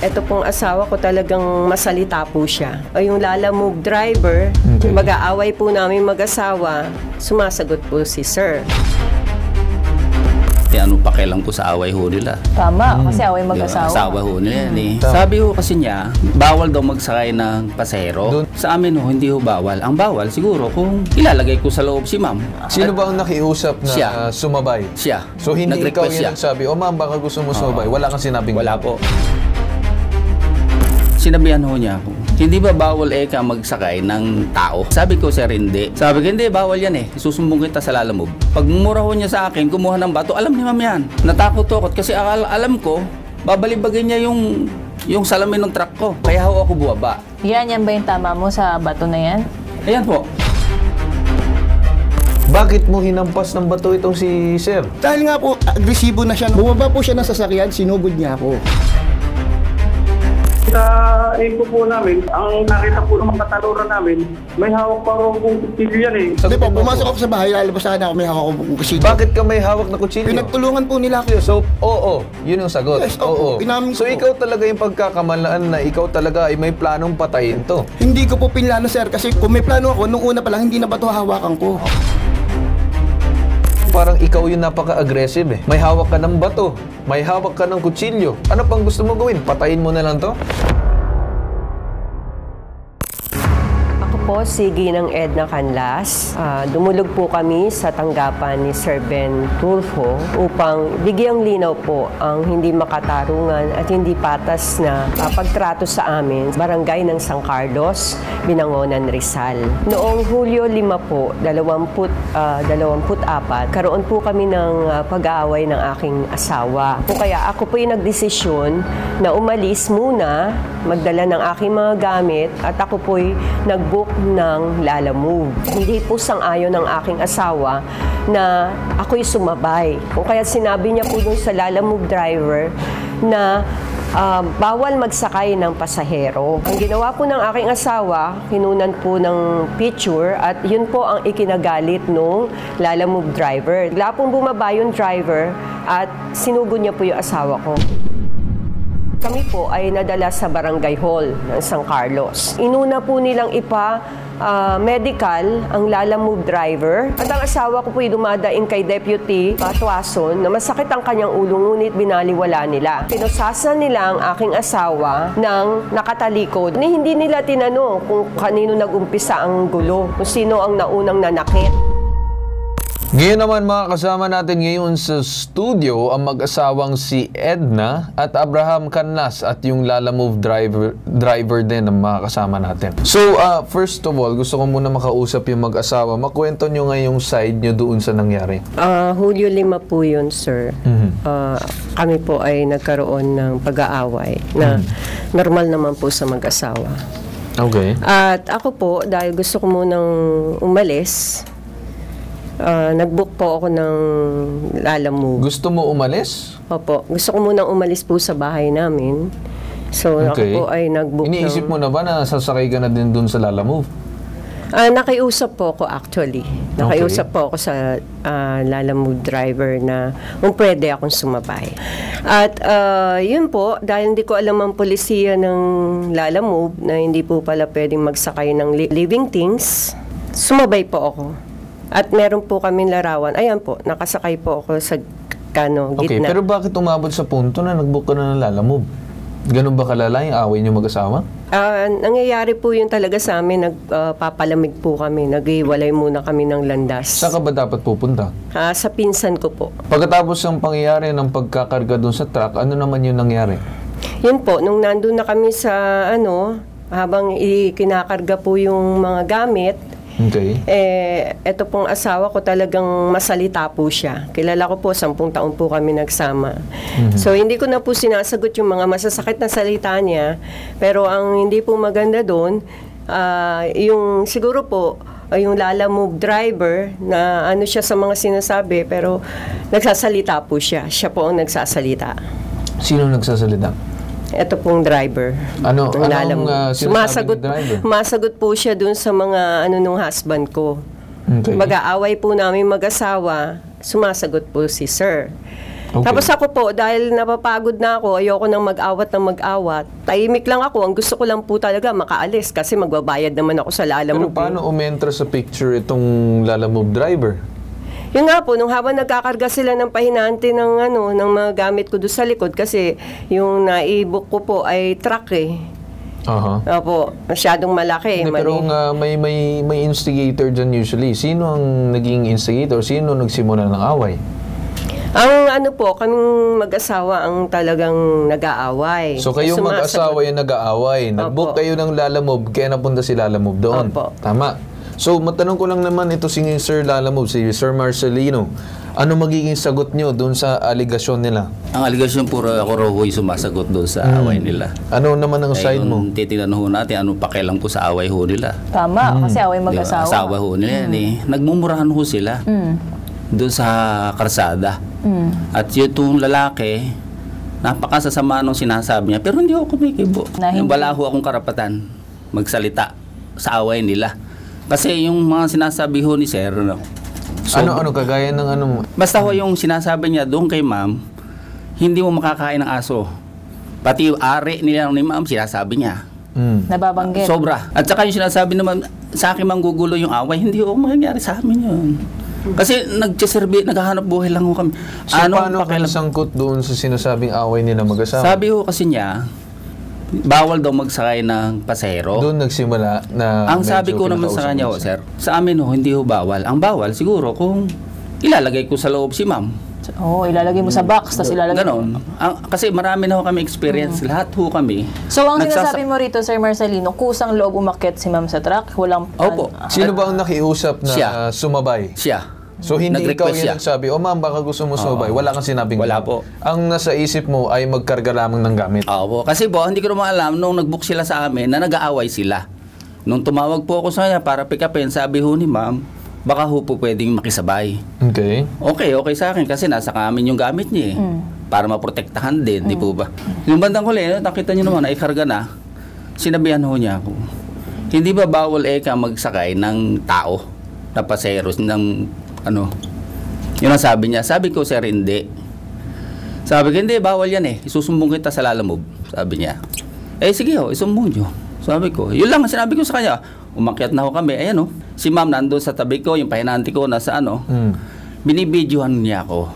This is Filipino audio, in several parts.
Ito pong asawa ko talagang masalita po siya. O yung Lalamove driver, mag-aaway po namin mag-asawa, sumasagot po si sir. Ano pakialam ko sa away ho nila. Tama, kasi away mag-asawa. Asawa ho nila yan eh. Sabi ho kasi niya, bawal daw magsakay ng pasahero. Sa amin ho, hindi ho bawal. Ang bawal siguro kung ilalagay ko sa loob si ma'am. Sino ba ang nakiusap na sumabay? Siya. So hindi ikaw yung nagsabi, oh ma'am, baka gusto mo sumabay. Wala kang sinabing? Wala po. Sinabihan ho niya ako, hindi ba bawal ka magsakay ng tao? Sabi ko, sir, hindi. Sabi ko, hindi, bawal yan eh. Susumbong kita sa Lalamove. Pag mura ho niya sa akin, kumuha ng bato, alam ni ma'am yan. Natakot ako kasi alam ko, babalibagin niya yung salamin ng truck ko. Kaya ho ako buwaba. Yan ba yung tama mo sa bato na yan? Ayan po. Bakit mo hinampas ng bato itong si sir? Dahil nga po, agresibo na siya. Bumaba po siya ng sasakyan, sinugod niya ako. Sa info po namin, ang nakita po ng mga kataluran namin, may hawak pa rin kung kutsilyo yan eh. Hindi po, pumasok ako sa bahay, lalabas sana ako, may hawak akong kutsilyo. Bakit ka may hawak na kutsilyo? Pinagtulungan po nila ako. So, oo, yun yung sagot. Yes, oo. So, ikaw talaga yung pagkakamalaan na ikaw talaga ay may planong patayin to. Hindi ko po pinlano, sir, kasi kung may plano ako, nung una pa lang, hindi na ba ito hawakan ko. Parang ikaw yung napaka-aggressive eh. May hawak ka ng bato, may hawak ka ng kutsilyo. Ano pang gusto mo gawin? Patayin mo na lang to? Po, si Ginang Edna Canlas. Dumulog po kami sa tanggapan ni Sir Ben Tulfo upang bigyang linaw po ang hindi makatarungan at hindi patas na pagtrato sa amin, barangay ng San Carlos, Binangonan, Rizal. Noong Hulyo 5 po, 24, karoon po kami ng pag-aaway ng aking asawa. Kaya ako po yung nagdesisyon na umalis muna, magdala ng aking mga gamit at ako po yung nag-book ng Lalamove. Hindi po sang-ayon ng aking asawa na ako'y sumabay. Kung kaya sinabi niya po dun sa Lalamove driver na bawal magsakay ng pasahero. Ang ginawa po ng aking asawa, kinunan po ng picture at yun po ang ikinagalit nung Lalamove driver. Bigla pong bumaba yung driver at sinugod niya po yung asawa ko. Kami po ay nadala sa barangay hall ng San Carlos. Inuna po nilang medical ang Lalamove driver. At ang asawa ko po ay dumadaing kay Deputy Tuason na masakit ang kanyang ulo ngunit binaliwala nila. Pinusasan nila ang aking asawa ng nakatalikod. Hindi nila tinanong kung kanino nag-umpisa ang gulo, kung sino ang naunang nanakit. Ngayon naman mga kasama natin ngayon sa studio ang mag-asawang si Edna at Abraham Canlas at yung Lalamove driver din ang mga kasama natin. So, first of all, gusto ko muna makausap yung mag-asawa. Makwento nyo nga yung side nyo doon sa nangyari. Hulyo 5 po yun, sir. Kami po ay nagkaroon ng pag-aaway na normal naman po sa mag-asawa. Okay. At ako po, dahil gusto ko munang umalis, nag-book po ako ng Lalamove. Gusto mo umalis? Opo. Gusto ko munang umalis po sa bahay namin. So, ako po ay nag-book ng... Iniisip mo na ba na sasakay ka na din dun sa Lalamove? Nakiusap po ako actually. Nakiusap po ako sa Lalamove driver na kung pwede akong sumabay. At yun po, dahil hindi ko alam ang polisiya ng Lalamove na hindi po pala pwedeng magsakay ng living things, sumabay po ako. At meron po kaming larawan. Ayan po, nakasakay po ako sa gitna. Okay, pero bakit umabot sa punto na nag-book ka na ng Lalamove? Ganun ba kalala yung away niyo mag-asawa? Nangyayari po yun talaga sa amin. Nagpapalamig po kami. Naghiwalay muna kami ng landas. Saan ka ba dapat pupunta? Sa pinsan ko po. Pagkatapos ng pangyayari ng pagkakarga doon sa truck, ano naman yung nangyari? Yun po, nung nandun na kami sa habang ikinakarga po yung mga gamit, okay. Ito pong asawa ko talagang masalita po siya. Kilala ko po, 10 taon po kami nagsama. So, hindi ko na po sinasagot yung mga masasakit na salita niya. Pero ang hindi po maganda doon, yung siguro po, yung Lalamove driver na siya sa mga sinasabi, pero nagsasalita po siya. Siya po ang nagsasalita. Sino nagsasalita? Ito pong driver. Anong sinasabi ni driver? Sumasagot po siya dun sa mga nung husband ko. Okay. Mag-aaway po namin mag-asawa, sumasagot po si sir. Okay. Tapos ako po, dahil napapagod na ako, ayoko nang mag-awat ng mag-awat. Tahimik lang ako. Ang gusto ko lang po talaga makaalis kasi magbabayad naman ako sa Pero Lalamove. paano umentra sa picture itong Lalamove driver? Yun nga po, nung habang nagkakarga sila ng pahinante ng, ng mga gamit ko doon sa likod kasi yung naibook ko po ay truck eh. Aha. Opo, masyadong malaki. Hindi, pero may instigator dyan usually. Sino ang naging instigator? Sino nagsimula ng away? Ang kaming mag-asawa ang talagang nag-aaway. So kayong mag-asawa yung nag-aaway. Nag-book Opo. kayo ng Lalamove, kaya napunta si Lalamove doon. Opo. Tama. So matanong ko lang naman ito si Sir Lalamove, si Sir Marcelino. Ano magiging sagot nyo doon sa aligasyon nila? Ang aligasyon puro ako raw ho'y sumasagot doon sa away nila. Ano naman ang side mo? Titignan ho natin anong pakialam ko sa away ho nila. Tama, kasi away Di ba? mag-asawa. Asawa ho nila yan eh. Nagmumurahan ho sila doon sa karsada. At yung lalaki, napakasasama nung sinasabi niya. Pero hindi ako kumikibo. Wala ho akong karapatan magsalita sa away nila. Kasi yung mga sinasabi ho ni Sir, Ano kagaya ng ano? basta ho yung sinasabi niya doon kay ma'am, hindi mo makakain ng aso. Pati yung ari nila ni ma'am, sinasabi niya. Nababanggit. Sobra. At saka yung sinasabi naman, sa akin manggugulo yung away, hindi ho mangyayari sa amin yun. Kasi naghahanap buhay lang ho kami. So paano kayo sangkot doon sa sinasabing away nila mag-asawa? Sabi ho kasi niya, bawal daw magsakay ng pasahero. Doon nagsimula na Ang medyo sabi ko naman sa kinakausap kanya, mo sir, sa amin ho, hindi ho bawal. Ang bawal siguro kung ilalagay ko sa loob si ma'am. Oo, ilalagay mo sa box, tapos ilalagay Ganon. Kasi marami na ho kami experience. Lahat ho kami. So, ang sinasabi mo rito, Sir Marcelino, kusang loob umakyat si ma'am sa truck? Walang... Opo. Sino ba ang nakiusap na Siya. Sumabay? Siya. So hindi ikaw Nag-request yung siya. nagsabi, ma'am, baka gusto mo sumabay. Wala kang sinabing Wala ganun. po. Ang nasa isip mo ay magkarga lamang ng gamit. Opo. Kasi po, hindi ko naman alam nung nag-book sila sa amin na nag-aaway sila. Nung tumawag po ako sa kanya para pick upin, sabi ho ni ma'am, baka ho po pwedeng makisabay. Okay. Okay sa akin kasi nasa amin yung gamit niya eh. Para maprotektahan din, di po ba? Yung bandang huli, nakita niyo naman, ay karga na. Sinabihan ho niya ako, hindi ba bawal magsakay ng tao na paseros ng yun ang sabi niya. Sabi ko, sir, hindi. Sabi ko, hindi, bawal yan eh. Isusumbong kita sa Lalamove. Sabi niya. Sige ho, isumbong nyo. Sabi ko, yun lang ang sinabi ko sa kanya. Umakyat na ho kami. Ayan si ma'am nandun sa tabi ko, yung pahinanti ko nasa binibidyohan niya ako.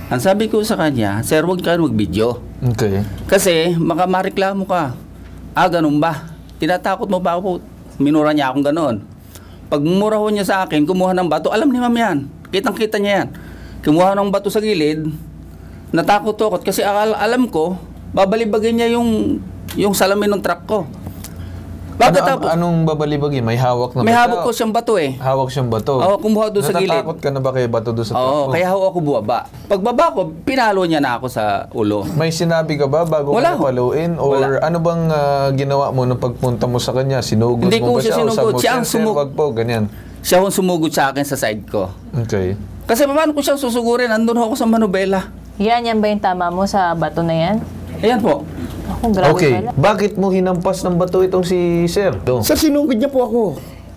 Ang sabi ko sa kanya, sir, huwag ka mag-video. Okay. Kasi, mareklamo ka. Ganun ba? Tinatakot mo ba ako? Minura niya akong ganon. Pag mura ho niya sa akin, kumuha ng bato, alam ni ma'am yan. Kitang-kita niya yan. Kumuha ng bato sa gilid, natakot ako kasi alam ko, babalibagin niya yung salamin ng truck ko. Anong babalibagin? May hawak na May bato? hawak ko siyang bato eh. Hawak siyang bato? Oo, kumuha doon sa gilid. Natatakot ka na ba kay bato doon sa truck mo? Kaya ho ako bumaba. Pagbaba ko, pinalo niya na ako sa ulo. May sinabi ka ba bago Wala ka ho. paluin? Or Wala. ano bang ginawa mo nung pagpunta mo sa kanya? Sinugod Hindi mo ko ba siya siya? O sinugod. sabi mo, Siya ang "Sir, wag po, ganyan." Siya ang sumugod sa akin sa side ko. Okay. Kasi paano ko siyang susugurin? Andun ako sa Manubela. Yan ba yung tama mo sa bato na yan? Ayan po. Ako, grabe Okay. pala. Bakit mo hinampas ng bato itong si Sir? Sir, sinugod niya po ako.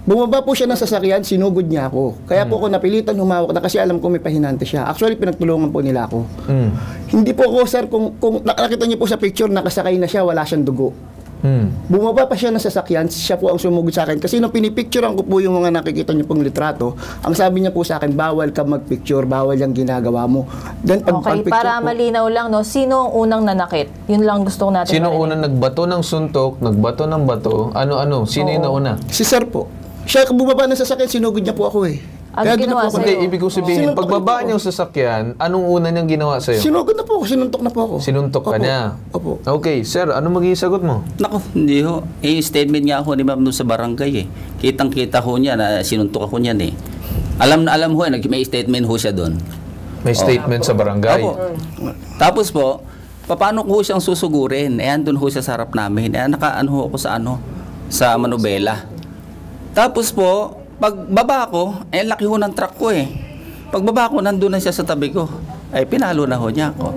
Bumaba po siya ng sasakyan, sinugod niya ako. Kaya po ako napilitan humawak na kasi alam ko may pahinante siya. Actually, pinagtulungan po nila ako. Hindi po ako, sir, kung nakita niyo po sa picture, nakasakay na siya, wala siyang dugo. Bumaba pa siya ng sasakyan, siya po ang sumugod sa akin. Kasi nung pinipicturean ko po yung mga nakikita niyo pong litrato, ang sabi niya po sa akin, bawal ka magpicture, bawal yung ginagawa mo. Then, Okay, para malinaw lang, no? Sino ang unang nanakit? Yun lang gusto natin Sino marinig. unang nagbato ng suntok, nagbato ng bato? Ano? Sino yung nauna? Si sir po. Siya bumaba ng sasakyan, sinugod niya po ako eh. Ano Kaya ginawa doon na po ako. sa'yo? Hindi, ibig ko sabihin, Sinuntok pagbaba niya po niyang sasakyan, anong una niyang ginawa sa'yo? Sinugod na po ako, sinuntok na po ako. Sinuntok ka Opo. niya? Opo. Okay, Sir, ano magiging sagot mo? Nako, hindi ho. Statement nga ako ni ma'am doon sa barangay eh. Kitang-kita ho niya na sinuntok ako niyan eh. Alam ho, may statement ho siya doon. May statement sa barangay. Opo. Tapos po, paano ko ho siyang susugurin? Andun ho siya sa harap namin. Nakaano ho ako sa Manubela. Tapos po, pagbaba ko, laki ho ng truck ko eh. Pagbaba ko, nandun na siya sa tabi ko. Pinalo na ho niya ako.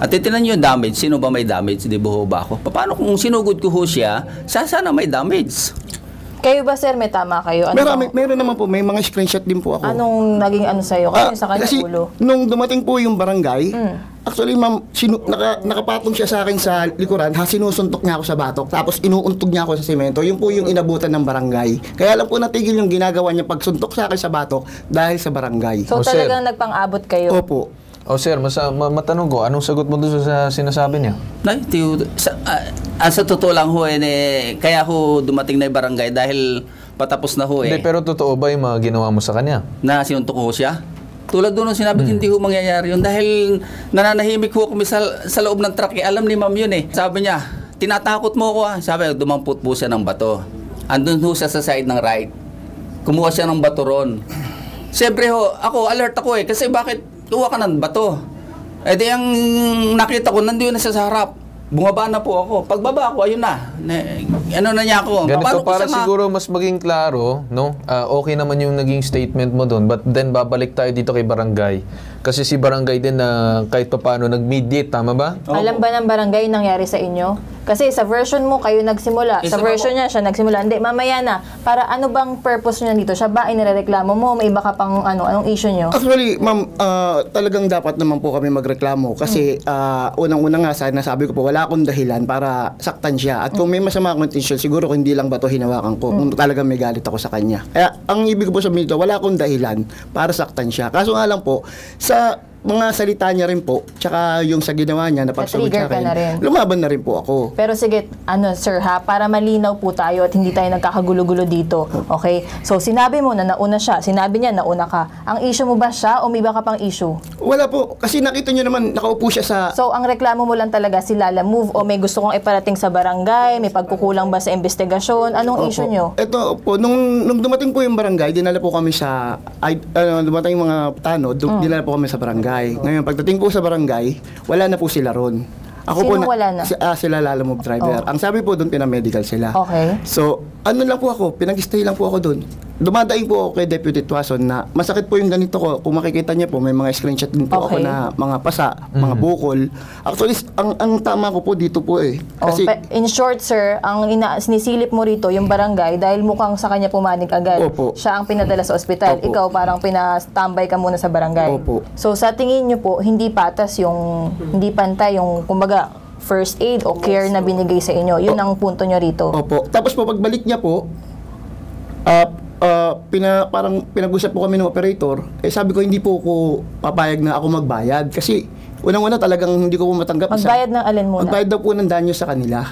At titinan niyo yung damage. Sino ba may damage? Di ba ho ba ako? Paano kung sinugod ko ho siya, sana may damage? Kayo ba, sir, may tama kayo? Meron naman po, may mga screenshot din po ako. Anong naging ano sa'yo? Kasi sa kanya kasi ulo. nung dumating po yung barangay, actually ma'am, nakapatong siya sa akin sa likuran, sinusuntok niya ako sa batok, tapos inuuntog niya ako sa semento. Yun po yung inabutan ng barangay. Kaya lang po natigil yung ginagawa niya pagsuntok sa akin sa batok dahil sa barangay. So, sir. talagang nagpang-abot kayo? Opo. Sir, matanong ko, anong sagot mo doon sa sinasabi niya? Sa totoo lang ho, kaya ho dumating na yung barangay dahil patapos na ho Hindi, pero totoo ba yung mga ginawa mo sa kanya? na sinuntok ko siya. Tulad doon nung sinabi, hindi ho mangyayari yun dahil nananahimik ho kami sa loob ng truck. Alam ni ma'am yun eh. Sabi niya, tinatakot mo ko ah. Sabi, dumamput po siya ng bato. Andun ho siya sa side ng right. Kumuha siya ng bato ron. Siyempre ho, alert ako kasi bakit kuha ka ng bato? Di ang nakita ko, nandiyo na siya sa harap. Bumaba na po ako. Pagbaba ako, ayun na. Ano na niya ako. Ganito, para siguro mas maging klaro, no? Okay naman yung naging statement mo doon, but then babalik tayo dito kay barangay. Kasi si barangay din na kahit paano nag-mediate, tama ba? Alam ba ng barangay nangyari sa inyo? Kasi sa version mo, kayo nagsimula. Sa version niya, siya nagsimula. Hindi, mamaya na. Para ano bang purpose niya dito? Siya ba inireklamo mo? May iba ka pang anong issue niyo? Actually, ma'am, talagang dapat naman po kami magreklamo kasi unang-una nga nasabi ko po, wala akong dahilan para saktan siya. At kung may masama akong intention, siguro kung hindi lang ba ito hinawakan ko, kung talagang may galit ako sa kanya. Kaya ang ibig ko po sabihin dito, wala akong dahilan para saktan siya. Kaso nga lang po, sa mga salita niya rin po, tsaka yung sa ginawa niya na pagsagot sa akin, lumaban na rin po ako. Pero sige, sir ha, para malinaw po tayo at hindi tayo nagkakagulo-gulo dito. Okay? So, sinabi mo na nauna siya. Sinabi niya nauna ka. Ang issue mo ba siya o may iba ka pang issue? Wala po. Kasi nakita niyo naman, nakaupo siya sa... So, ang reklamo mo lang talaga si Lala Move o may gusto kong iparating sa barangay? May pagkukulang ba sa investigasyon? Anong issue niyo? Ito po, nung dumating po yung barangay, dinala po kami sa... dumating yung mga tanod, dinala po kami sa barangay. Ngayon, pagdating po sa barangay, wala na po sila ron. Sino wala na? Sila Lala Move driver. Ang sabi po doon, pinamedical sila. Okay. So, ano lang po ako, pinag-stay lang po ako doon. Dumadaing po ako kay Deputy Tuason na masakit po yung ganito ko. Kung makikita niya po, may mga screenshot din po ako na mga pasa, mga bukol. Actually, ang tama ko po dito po eh. Kasi, in short, sir, ang sinisilip mo rito, yung barangay, dahil mukhang sa kanya pumanig agad. Opo. Siya ang pinadala sa ospital. Opo. Ikaw parang pinastambay ka muna sa barangay. Opo. So, sa tingin niyo po, hindi patas yung, hindi pantay yung, kumbaga, first aid o care na binigay sa inyo. Yun ang punto nyo rito. Opo. Tapos po, pagbalik niya po, parang pinag-usap po kami ng operator, sabi ko hindi po ako papayag na ako magbayad kasi unang-una talagang hindi ko po matanggap. Magbayad ng alin muna? Magbayad daw po ng danyo sa kanila.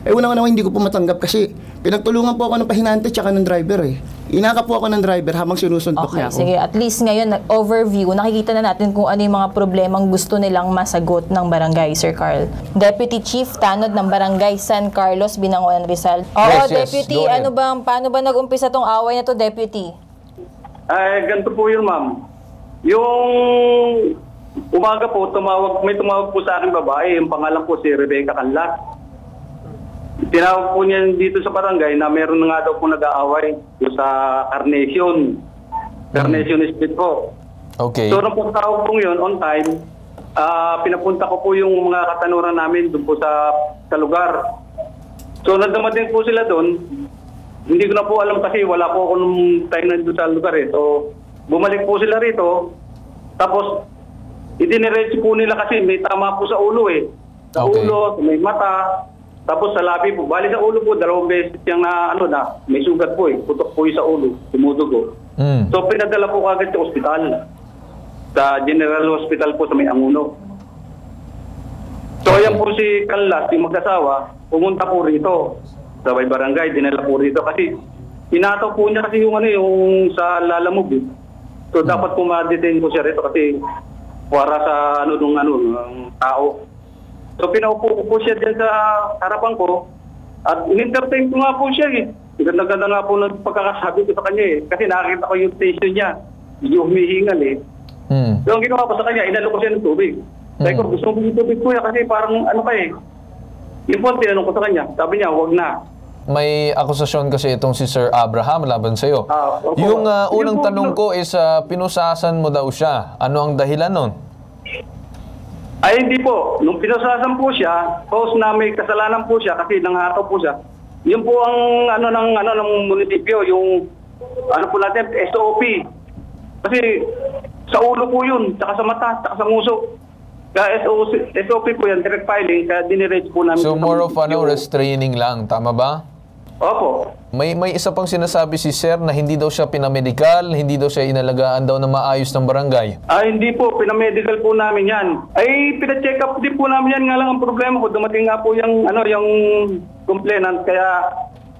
Unang-una hindi ko po matanggap kasi pinagtulungan po ako ng pahinante tsaka ng driver eh. Inaka po ako ng driver habang sinusuntok niya ako. Sige. At least ngayon, overview, nakikita na natin kung ano yung mga problemang gusto nilang masagot ng barangay, Sir Carl. Deputy Chief Tanod ng Barangay San Carlos, Binangonan, Rizal. Yes, Deputy, go ahead. paano ba nag-umpisa tong away na to, Deputy? Ganito po yun, ma'am. Yung umaga po, may tumawag po sa akin babae. Yung pangalan po si Rebecca Canlas. Tinawag po niya dito sa barangay na meron na nga daw po nag-aaway sa Carnation Street po. Okay. So, nung pagtawag po yun, on time, pinapunta ko po yung mga katanuran namin doon po sa lugar. So, nagdamating po sila doon. Hindi ko na po alam kasi wala po ako nung time na doon sa lugar eh. So, bumalik po sila rito. Tapos, idiniretso po nila kasi may tama po sa ulo eh. Sa ulo, may mata. Tapos sa labi po, bali sa ulo po, 2 beses yung may sugat po eh. Putok po yung sa ulo, tumudugo. So pinadala po kagad sa ospital. Sa General Hospital po sa May Anguno. So ayan po si Canlas, yung mag-asawa, pumunta po rito. Sa may barangay, dinala po rito. Kasi inataw po niya kasi yung sa Lala Move. So dapat po ma-detain po siya rito kasi para sa ng tao. So pinaupo ko po siya dyan sa harapan ko at in-entertain ko nga po siya eh. Ganda-ganda nga po ng pagkakasabi ko sa kanya eh. Kasi nakakita ko yung tension niya. Medyo humihingal eh. So ang ginawa ko sa kanya, inalo ko siya ng tubig. Sabi ko, gusto mo yung tubig ko kasi parang Yung po, tinanong ko sa kanya. Sabi niya, huwag na. May akusasyon kasi itong si Sir Abraham laban sa'yo. Yung unang tanong ko is pinusasan mo daw siya. Ano ang dahilan nun? Ay, hindi po. Nung pinasasan po siya, post na may kasalanan po siya kasi nanghataw po siya. Yun po ang ng munisipyo, yung ano po natin, SOP. Kasi sa ulo po yun, saka sa mata, saka sa nguso. Kaya SOP po yan, direct filing, kaya dinirate po namin. So more of restraining lang, tama ba? Opo. May isa pang sinasabi si Sir na hindi daw siya pinamedical, hindi daw siya inalagaan daw na maayos ng barangay. Hindi po, pinamedical po namin yan. Ay, pina-check up din po namin yan. Nga lang ang problema ko, dumating nga po yung complainant, kaya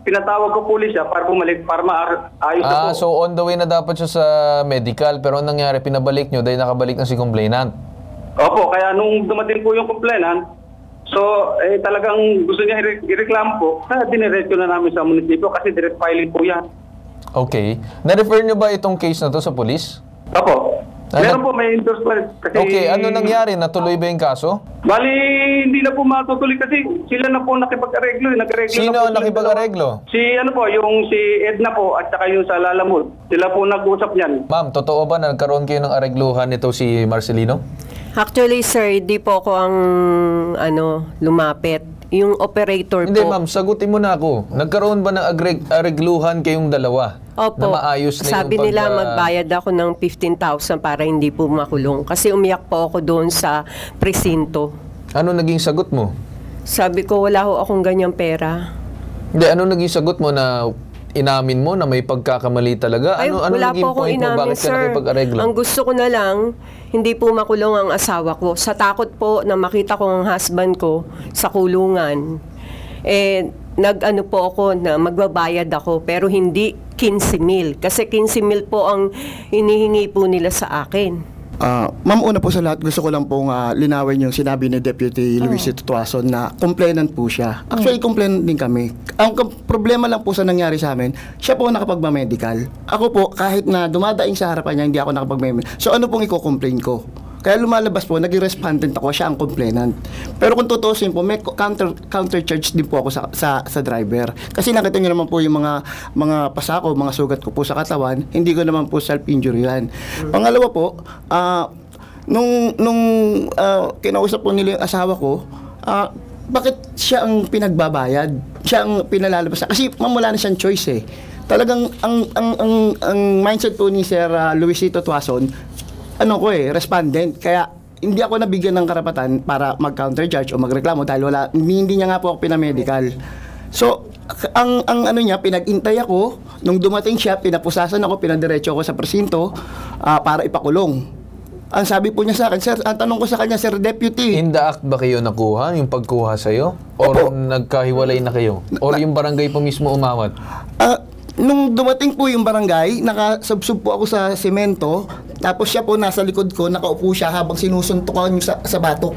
pinatawag ko pulis siya para bumalik, para maayos na po. So on the way na dapat siya sa medical, pero anong nangyari, pinabalik nyo dahil nakabalik na si complainant? Opo, kaya nung dumating po yung complainant, so, talagang gusto niya i-reklamo po, kaya diniretso na namin sa munisipyo kasi direct filing po yan. Okay. Na-refer nyo ba itong case na to sa police? Opo. Meron po, may endorsement. Kasi, Okay, ano nangyari? Natuloy ba yung kaso? Bali, hindi na po matutuloy kasi sila na po nakipag-areglo. Sino ang nakipag-areglo? Si Edna po at saka yung sa Lalamud. Sila po nag-usap niyan. Ma'am, totoo ba na nagkaroon kayo ng aregluhan nito si Marcelino? Actually, sir, di po ako ang lumapit. Yung operator Hindi, po. ma'am, sagutin mo na ako. Nagkaroon ba ng aregluhan kayong dalawa? Opo. Na maayos na Sabi yung nila magbayad ako ng 15,000 para hindi po makulong. Kasi umiyak po ako doon sa presinto. Ano naging sagot mo? Sabi ko, wala ho akong ganyang pera. Hindi, ano naging sagot mo na inamin mo na may pagkakamali talaga? Ay, Ano wala naging po akong point mo? inamin, Bakit ka sir. nakipag-areglo? Ang gusto ko na lang, hindi po makulong ang asawa ko. Sa takot po na makita ko ang husband ko sa kulungan, nag-ano po ako na magbabayad ako pero hindi 15,000. Kasi 15,000 po ang hinihingi po nila sa akin. Ma'am, una po sa lahat, gusto ko lang pong linawin yung sinabi ni Deputy Luisito Tuason na complainant po siya. Actually, complainant din kami. Ang problema lang po sa nangyari sa amin, siya po nakapagma-medical. Ako po, kahit na dumadaing sa harapan niya, hindi ako nakapag-medical. So ano pong i-complain ko? Kaya lumalabas po, naging respondent ako, siya ang complainant. Pero kung tutusin po, may counter charge din po ako sa driver. Kasi nakita niyo naman po yung mga pasako, mga sugat ko po sa katawan, hindi ko naman po self-injury yan. Pangalawa po, nung kinausap po nila yung asawa ko, bakit siya ang pinagbabayad? Siya ang pinalalabas. Kasi wala na siyang choice eh. Talagang ang mindset po ni Sir Luisito Tuason, respondent. Kaya hindi ako nabigyan ng karapatan para mag-counter charge o magreklamo dahil hindi niya nga po ako pinamedical. So, ang niya, pinag-intay ako, nung dumating siya, pinapusasan ako, pinadiretso ako sa presinto para ipakulong. Ang sabi po niya sa akin, sir, ang tanong ko sa kanya, Sir Deputy. In the act ba kayo nakuha, yung pagkuha sa'yo? Or nagkahiwalay na kayo? Or yung barangay po mismo umawat? Nung dumating po yung barangay, nakasubsub po ako sa semento, tapos siya po nasa likod ko, nakaupo siya habang sinusuntukan yung sa batok.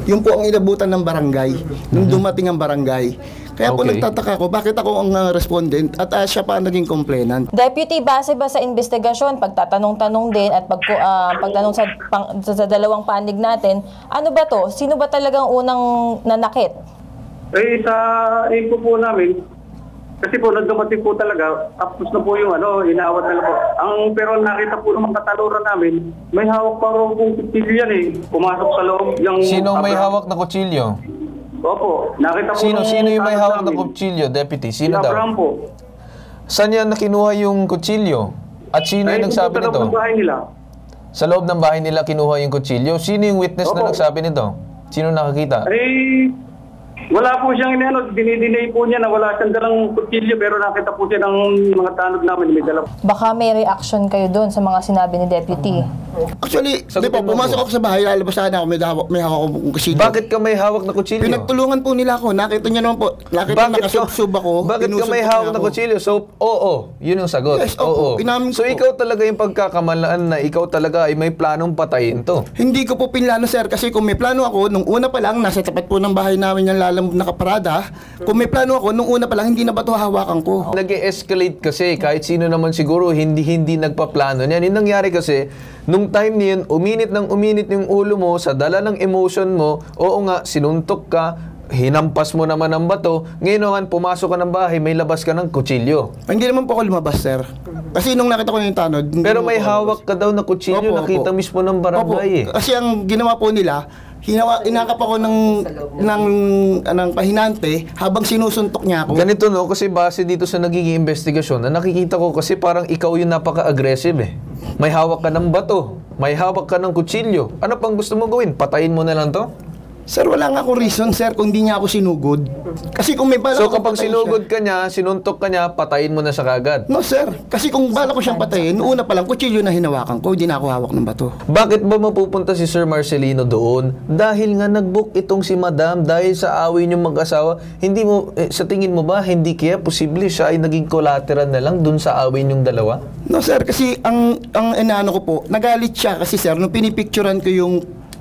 Yun po ang inabutan ng barangay, nung dumating ang barangay. Kaya po nagtataka ko, bakit ako ang respondent at siya pa naging complainant. Deputy, base ba sa investigasyon, pagtatanong-tanong din at pagtanong sa dalawang panig natin, ano ba to? Sino ba talagang unang nanakit? Sa info po namin, kasi po, nagdumating po talaga, tapos na po yung inaawat na po. Pero nakita po ng mga kataluran namin, may hawak pa rin pong kutsilyo yan eh. Pumasok sa loob yung... Sino may hawak na kutsilyo? Opo, nakita po... Sino yung may hawak na kutsilyo, Deputy? Sino daw? Abraham po. Saan yan nakinuha yung kutsilyo? At sino yung nagsabi nito? Sa loob ng bahay nila. Sa loob ng bahay nila kinuha yung kutsilyo? Sino yung witness na nagsabi nito? Sino nakakita? Wala po siyang dinidinay po niya na wala siyang dalang kutsilyo pero nakita po siya ng mga tanod namin may dala. Baka may reaction kayo doon sa mga sinabi ni Deputy. Actually, di ba, pumasok ako sa bahay, lalabas sana ako, may hawak akong kutsilyo. Bakit ka may hawak na kutsilyo? Pinagtulungan po nila ako. Nakita niyo naman po, nakasubsub ako. Bakit ka may hawak na kutsilyo? So, oo. Yun yung sagot. Yes, oo. So, ikaw talaga yung pagkakamalaan na ikaw talaga ay may planong patayin to. Hindi ko po pinlano, sir. Kasi kung may plano ako, nung una pa lang, nasa tapat po ng bahay namin yung lalamove nakaparada. Kung may plano ako, nung una pa lang, hindi na ba ito hawakan ko? Nag-escalate kasi, kahit sino naman siguro, hindi nagpaplano niyan. Yung nangyari kasi, nung time niyan, uminit yung ulo mo sa dala ng emotion mo, oo nga, sinuntok ka, hinampas mo naman ng bato, ngayon naman, pumasok ka ng bahay, may labas ka ng kutsilyo. Hindi naman po ako lumabas, sir. Kasi nung nakita ko yung tanod, pero may hawak ka daw na kutsilyo, nakita mismo ng barangay eh. Kasi ang ginawa po nila, inakap ako ng pahinante habang sinusuntok niya ako. Ganito no, kasi base dito sa nagiging investigasyon, na nakikita ko kasi parang ikaw yung napaka-aggressive eh. May hawak ka ng bato, may hawak ka ng kutsilyo. Ano pang gusto mo gawin? Patayin mo na lang to? Sir, wala nga akong reason, sir, kung di niya ako sinugod. Kasi kung may bala So akong kapag patayin sinugod ka niya, sinuntok ka niya, patayin mo na siya kagad. No, sir. Kasi kung bala ko siyang patayin, una pa lang, kutsilyo na hinawakan ko, hindi na ako hawak ng bato. Bakit ba mapupunta si Sir Marcelino doon? Dahil nga nag-book itong si Madam, dahil sa away niyong mag-asawa, hindi mo, sa tingin mo ba, hindi kaya posible siya ay naging collateral na lang doon sa away niyong dalawa? No, sir, kasi ang inaano ko po, nagalit siya kasi, sir, nung pinipicturan ko yung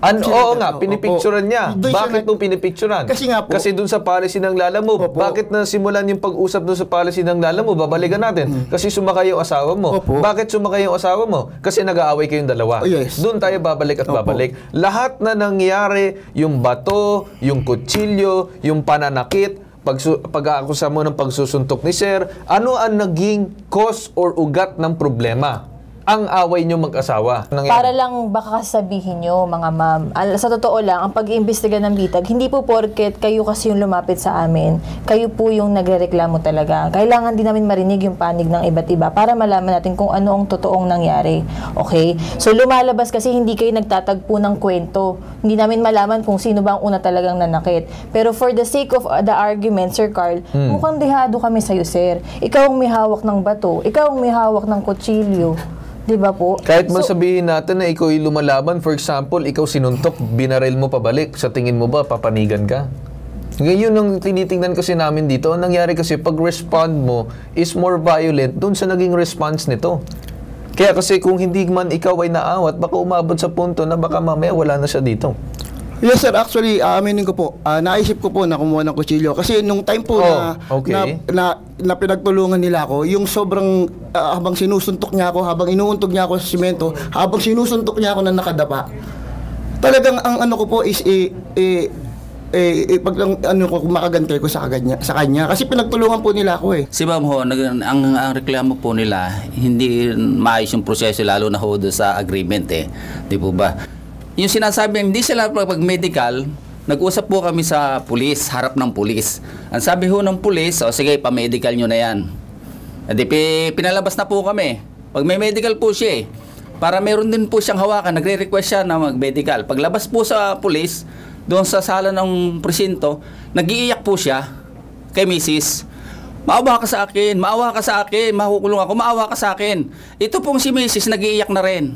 Oo nga, pinipicturan niya. Doon siya Bakit nung pinipicturan? Kasi nga po. Kasi doon sa policy ng Lala Move. Opo. Bakit na simulan yung pag-usap doon sa policy ng Lala Move? Babalikan natin. Kasi sumakay yung asawa mo. Opo. Bakit sumakay yung asawa mo? Kasi nag-aaway kayong dalawa. Oh, yes. Doon tayo babalik at Opo. babalik. Lahat na nangyari, yung bato, yung kutsilyo, yung pananakit, pag-aakusa mo ng pagsusuntok ni Sir, ano ang naging cause or ugat ng problema? Ang away nyo mag-asawa. Para lang baka sabihin nyo, mga ma'am, sa totoo lang, ang pag-iimbestiga ng bitag, hindi po porket kayo kasi yung lumapit sa amin, kayo po yung nagrereklamo talaga. Kailangan din namin marinig yung panig ng iba't iba para malaman natin kung ano ang totoong nangyari. Okay? So lumalabas kasi hindi kayo nagtatagpo ng kwento. Hindi namin malaman kung sino ba ang una talagang nanakit. Pero for the sake of the argument, Sir Carl, mukhang dehado kami sa'yo, sir. Ikaw ang may hawak ng bato. Ikaw ang may hawak ng kutsilyo. Di ba po? Kahit man sabihin natin na ikaw yung lumalaban, for example, ikaw sinuntok, binaril mo pabalik, sa tingin mo ba, papanigan ka? Ngayon ang tinitingnan kasi namin dito, ang nangyari kasi pag-respond mo is more violent dun sa naging response nito. Kaya kasi kung hindi man ikaw ay naawat, baka umabot sa punto na baka mamaya wala na siya dito. Yes, sir. Actually, aaminin ko po, naisip ko po na kumuha ng kutsilyo. Kasi nung time po okay. na pinagtulungan nila ako, yung sobrang, habang sinusuntok niya ako, habang inuuntog niya ako sa simento, habang sinusuntok niya ako na nakadapa, talagang ang ano ko po is, pag ano ko, makagantay ko sa kanya. Kasi pinagtulungan po nila ako eh. Si Ma'am Ho, ang reklamo po nila, hindi maayos yung proseso, lalo na ho doon sa agreement eh. Di po ba? Yung sinasabi, hindi sila pag medical, nag-usap po kami sa pulis, harap ng pulis. Ang sabi ho ng pulis, o sige, pa-medical nyo na yan. At pinalabas na po kami. Pag may medical po siya para meron din po siyang hawakan, nagre-request siya na mag-medical. Paglabas po sa pulis, doon sa sala ng presinto, nag-iiyak po siya kay Mrs. Maawa ka sa akin, mahukulong ako, maawa ka sa akin. Ito pong si Mrs. nag-iiyak na rin.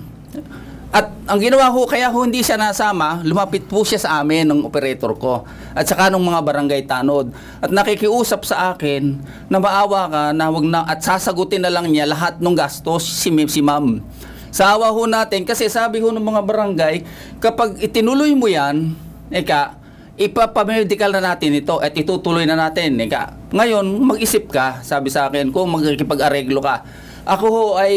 At ang ginawa ko, kaya ho hindi siya nasama, lumapit po siya sa amin ng operator ko at saka ng mga barangay tanod. At nakikiusap sa akin na maawa ka na wag na, at sasagutin na lang niya lahat ng gastos si ma'am. Sa awa ho natin, kasi sabi ho ng mga barangay, kapag itinuloy mo yan, ipapamedical na natin ito at itutuloy na natin. Ngayon, mag-isip ka, sabi sa akin, kung magkikipag-areglo ka. Ako ho ay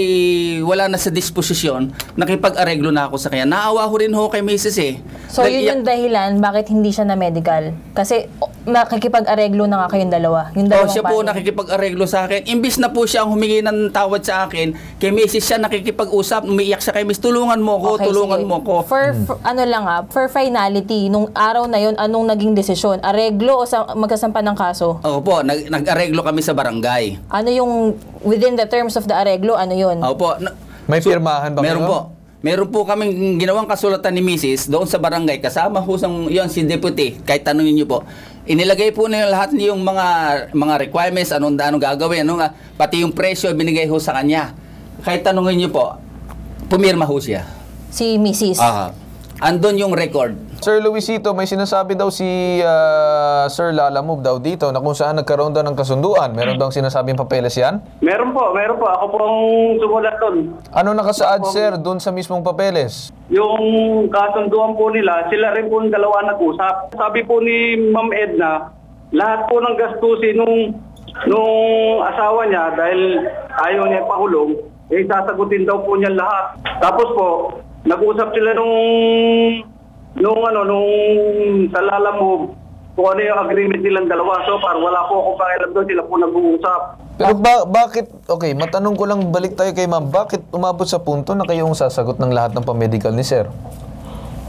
wala na sa disposisyon, nakipag-areglo na ako sa kanya. Naawa ho rin ho kay Mrs. eh. So yun yung dahilan bakit hindi siya na medical? Kasi nakikipag-areglo na nga kayong dalawa. Yung dalawang siya po nakikipag-areglo sa akin. Imbis na po siya ang humingi ng tawad sa akin, kay Mrs. siya nakikipag-usap, umiiyak siya kay Mrs. Tulungan mo ko, tulungan mo ko. For ano lang for finality, nung araw na yun, anong naging desisyon? Areglo o magkasampa ng kaso? Oo po, nag-areglo kami sa barangay. Ano yung within the terms of the areglo, ano yun? Opo. May pirmahan ba meron kayo? Po. Meron po kaming ginawang kasulatan ni Mrs. doon sa barangay. Kasama ho yon si Deputy. Kahit tanungin niyo po. Inilagay po nila lahat yung mga requirements, anong gagawin, pati yung presyo binigay ho sa kanya. Kahit tanungin niyo po, pumirma ho siya. Si Mrs. Andun yung record. Sir Luisito, may sinasabi daw si Sir Lala Move daw dito na kung saan nagkaroon daw ng kasunduan. Meron daw sinasabing papeles yan? Meron po. Ako po ang sumulat doon. Ano nakasaad, sir, doon sa mismong papeles? Yung kasunduan po nila, sila rin po yung dalawa nag-usap. Sabi po ni Ma'am Edna, lahat po ng gastusin nung asawa niya dahil ayaw niya pahulong, sasagutin daw po niya lahat. Tapos po, nag-usap sila nung sa Lala Move kung ano yung agreement nilang dalawa. So far, wala po akong pakialam doon. Sila po nag-uusap. Pero bakit, okay, matanong ko lang, balik tayo kay ma'am, bakit umabot sa punto na kayo ang sasagot ng lahat ng pamedical ni sir?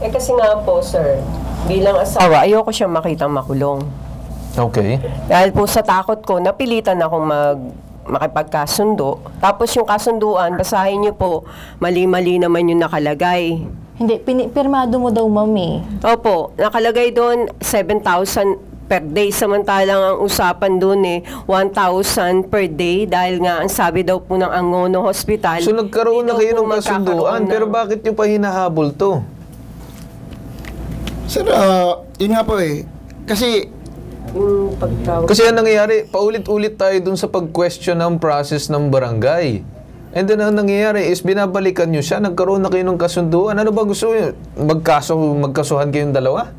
Kasi nga po, sir, bilang asawa, ayoko siyang makitang makulong. Okay. Dahil po sa takot ko, napilitan akong makipagkasundo. Tapos yung kasunduan, basahin niyo po, mali-mali naman yung nakalagay. Hindi, pirmado mo daw, ma'am eh. Opo, nakalagay doon 7,000 per day. Samantalang ang usapan doon 1,000 per day dahil nga ang sabi daw po ng Angono Hospital. So nagkaroon na hindi kayo daw ng po kasunduan, magkakaroon pero bakit nyo pa hinahabol to? Sir, yun nga po eh. Kasi, Yung pagtawag. Kasi ang nangyayari, paulit-ulit tayo dun sa pag-question ng process ng barangay. And then ang nangyayari is binabalikan nyo siya, nagkaroon na kayo ng kasunduan. Ano ba gusto nyo? Magkasuhan kayong dalawa?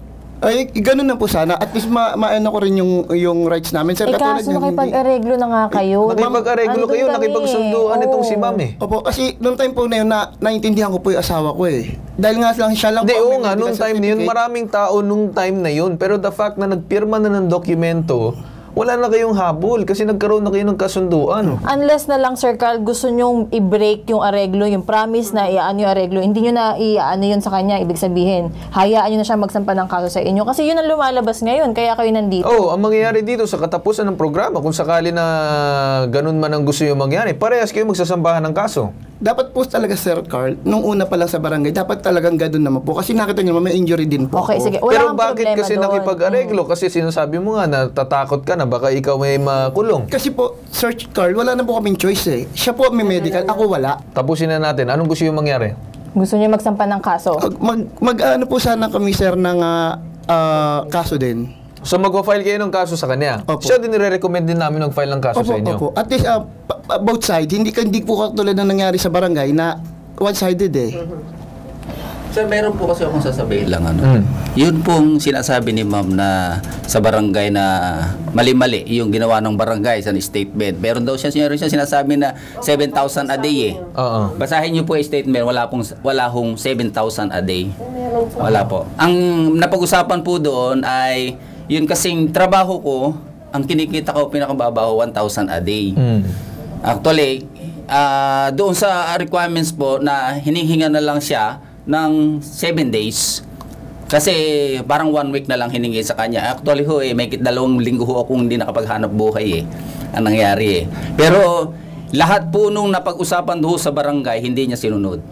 ay, ganun na po sana. At least maano ko rin yung rights namin. Sir, Kaso nakipag-areglo na nga kayo. Nakipag-areglo kayo, Andun kami. nakipagsunduan itong si Oo. ma'am eh. Opo, kasi noong time po na yun, naintindihan ko po yung asawa ko eh. Dahil nga lang siya lang Hindi, po. oo ang nga, may nung medical time na yun, certificate. maraming tao nung time na yun. Pero the fact na nagpirma na ng dokumento, wala na kayong habol kasi nagkaroon na kayo ng kasunduan. Unless na lang, Sir Carl, gusto nyong i-break yung areglo, yung promise na iaan yung areglo, hindi nyo na iaan yun sa kanya, ibig sabihin, hayaan nyo na siya magsampa ng kaso sa inyo. Kasi yun ang lumalabas ngayon, kaya kayo nandito. Oh, ang mangyayari dito sa katapusan ng programa, kung sakali na ganun man ang gusto yung mangyari, parehas kayo magsasambahan ng kaso. Dapat po talaga, Sir Carl, nung una pa lang sa barangay, dapat talagang ganun naman po. Kasi nakita niyo, may injury din po. Okay, ako. sige. Wala Pero kang bakit problema kasi doon. nakipag-areglo? Kasi sinasabi mo nga na tatakot ka na baka ikaw may makulong. Kasi po, Sir Carl, wala na po kaming choice eh. Siya po may medical, ako wala. Tapusin na natin. Anong gusto yung mangyari? Gusto nyo magsampa ng kaso. Mag-ano po sana kami, Sir, ng kaso din. So magpa-file kayo ng kaso sa kanya. Opo. Siya din nire-recommend din namin mag-file ng kaso sa inyo. Opo. At least, both sides, hindi po katulad na nangyari sa barangay na one-sided eh. Sir, meron po kasi akong sasabihin lang Yun pong sinasabi ni ma'am na sa barangay na mali-mali yung ginawa ng barangay sa statement. Meron daw siya sinasabi na 7,000 a day eh. Oo. Basahin niyo po yung statement, wala hong 7,000 a day. Wala po. Ang napag-usapan po doon ay yun kasing trabaho ko, ang kinikita ko pinakababaho 1,000 a day. Actually, doon sa requirements po na hinihinga na lang siya ng 7 days. Kasi parang 1 week na lang hiningi sa kanya. Actually ho may 2 linggo ho akong hindi nakapaghanap buhay ang nangyari Pero lahat po nung napag-usapan doon sa barangay, hindi niya sinunod.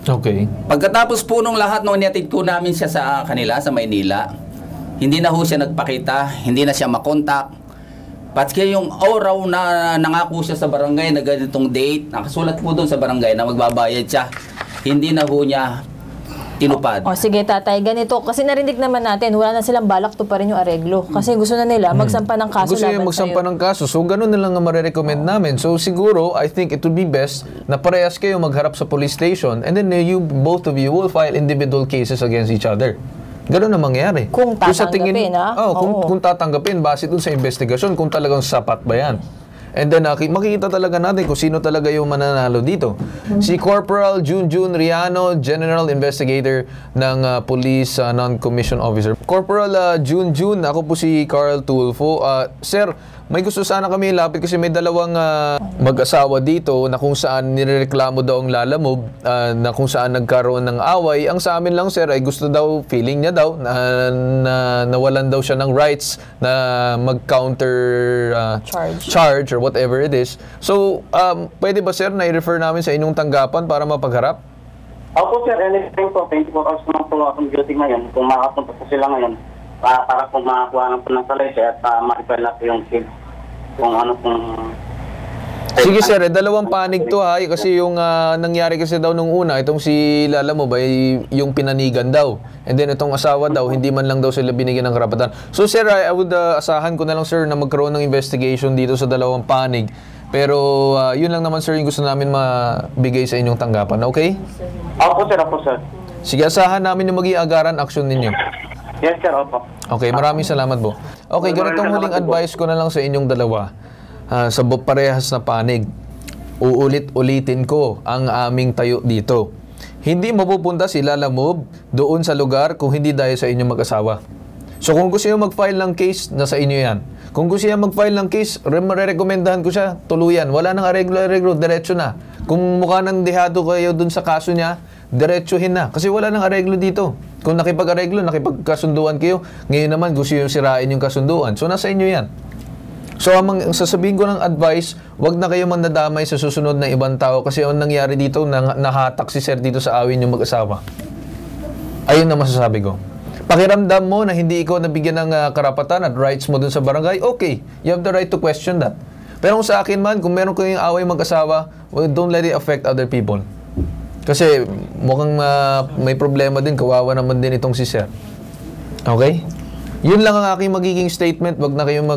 Okay. Pagkatapos po nung lahat nung inatid ko namin siya sa kanila, sa Maynila, hindi na ho siya nagpakita, hindi na siya makontak. Pati yung oraw na nangako siya sa barangay na ganitong date, nakasulat po doon sa barangay na magbabayad siya, hindi na ho niya tinupad. O sige tatay, ganito. Kasi narinig naman natin, wala na silang balak to pa rin yung areglo. Kasi gusto na nila magsampa ng kaso Gusto niya laban magsampa sa'yo. ng kaso. So, ganun na lang ang marirecommend namin. So, siguro, I think it would be best na parehas kayo magharap sa police station and then both of you will file individual cases against each other. Ganun na mangyayari. Kung sa tatanggapin, Oo. Kung tatanggapin, base dun sa investigasyon, kung talagang sapat ba yan. And then, makikita talaga natin kung sino talaga yung mananalo dito. Si Corporal Junjun Riano, General Investigator ng Police Non-Commissioned Officer. Corporal Junjun, ako po si Carl Tulfo. Sir, may gusto sana kami ilapit kasi may dalawang mag-asawa dito na kung saan nirereklamo daw ang lalamove, na kung saan nagkaroon ng away. Ang sa amin lang, sir, ay gusto daw, feeling niya daw, na nawalan daw siya ng rights na mag-counter charge or whatever it is. So, pwede ba, sir, na i-refer namin sa inyong tanggapan para mapagharap? Opo sir, anything po. 24 hours naman po akong duty ngayon. Kung makapunta po sila ngayon, para po makakuha ng po ng salay at ma-repel na po yung kids. Kung ano pong... Sige sir, dalawang panig to ha, kasi yung nangyari kasi daw nung una, itong si Lala mo ba, yung pinanigan daw. And then itong asawa daw, hindi man lang daw sila binigyan ng karapatan. So sir, I would asahan ko na lang sir na magkaroon ng investigation dito sa dalawang panig. Pero yun lang naman sir yung gusto namin mabigay sa inyong tanggapan, okay? Opo sir. Sige, asahan namin yung maging agaran action ninyo. Yes sir, opo. Okay, maraming salamat po. Okay, ganitong huling advice ko na lang sa inyong dalawa. Sa parehas na panig, uulit-ulitin ko ang aming tayo dito. Hindi mapupunta si Lala Move doon sa lugar kung hindi dahil sa inyong mag-asawa. So kung gusto niyo mag-file ng case, nasa inyo yan. Kung gusto niya mag-file ng case, marerekomendahan ko siya, tuluyan. Wala nang areglo, diretso na. Kung mukha ng dehado kayo doon sa kaso niya, diretsuhin na. Kasi wala nang areglo dito. Kung nakipag-areglo, nakipagkasunduan kayo, ngayon naman gusto yung sirain yung kasunduan. So, nasa inyo yan. So, ang sasabihin ko ng advice, wag na kayo mandadamay sa susunod na ibang tao kasi ang nangyari dito, nahatak si sir dito sa awin yung mag-asawa. Ayun na masasabi ko. Pakiramdam mo na hindi ikaw nabigyan ng karapatan at rights mo dun sa barangay, okay, you have the right to question that. Pero kung sa akin man, kung meron kayong away mag-asawa, well, don't let it affect other people. Kasi mukhang may problema din, kawawa naman din itong si sir. Okay? Yun lang ang aking magiging statement. Wag na kayong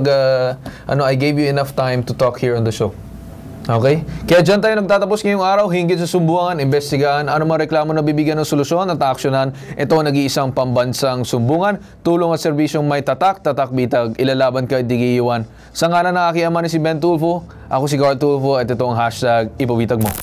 I gave you enough time to talk here on the show. Okay? Kaya dyan tayo nagtatapos ngayong araw, hinggit sa sumbungan, investigahan, ano mga reklamo na bibigyan ng solusyon at aksyonan. Ito ang nag-iisang pambansang sumbungan, tulong at serbisyong may tatak bitag, ilalaban ka, di giiwan. Sa ngalan ng aking ama ni si Ben Tulfo, ako si Gar Tulfo at ito ang hashtag ipawitag mo.